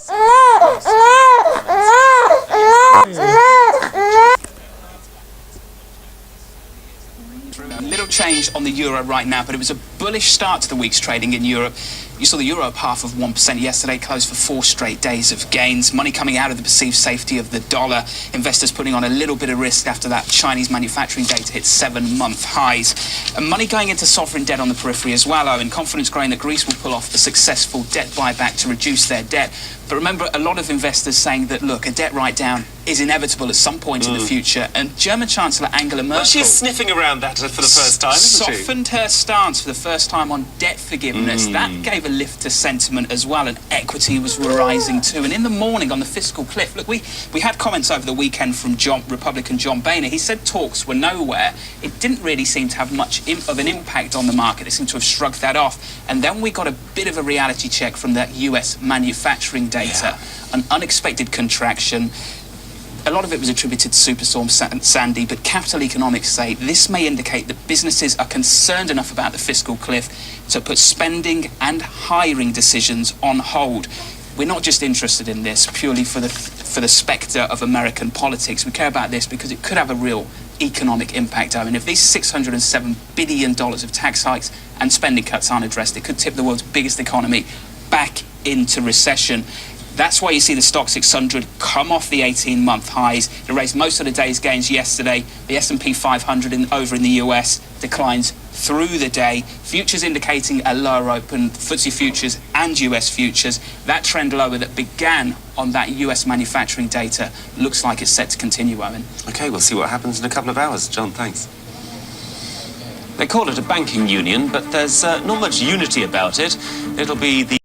A little change on the euro right now, but it was a bullish start to the week's trading in Europe. You saw the euro up half of 1% yesterday, closed for 4 straight days of gains. Money coming out of the perceived safety of the dollar. Investors putting on a little bit of risk after that Chinese manufacturing data hit 7-month highs. And money going into sovereign debt on the periphery as well, and confidence growing that Greece will pull off a successful debt buyback to reduce their debt. But remember, a lot of investors saying that, look, a debt write-down is inevitable at some point in the future. And German Chancellor Angela Merkel... Well, she's sniffing around that for the first time, isn't she? Softened her stance for the first time on debt forgiveness. That gave a lift to sentiment as well, and equity was rising too. And in the morning on the fiscal cliff, look, we had comments over the weekend from Republican John Boehner. He said talks were nowhere. It didn't really seem to have much of an impact on the market. They seemed to have shrugged that off. And then we got a bit of a reality check from that US manufacturing data. An unexpected contraction. A lot of it was attributed to Superstorm Sandy, but capital economics say this may indicate that businesses are concerned enough about the fiscal cliff to put spending and hiring decisions on hold. We're not just interested in this purely for the spectre of American politics. We care about this because it could have a real economic impact. I mean, if these $607 billion of tax hikes and spending cuts aren't addressed, it could tip the world's biggest economy back into recession. That's why you see the Stock 600 come off the 18-month highs. It raised most of the day's gains yesterday. The S&P 500 over in the US declines through the day. Futures indicating a lower open, FTSE futures and US futures. That trend lower that began on that US manufacturing data looks like it's set to continue, Owen. OK, we'll see what happens in a couple of hours. John, thanks. They call it a banking union, but there's not much unity about it. It'll be the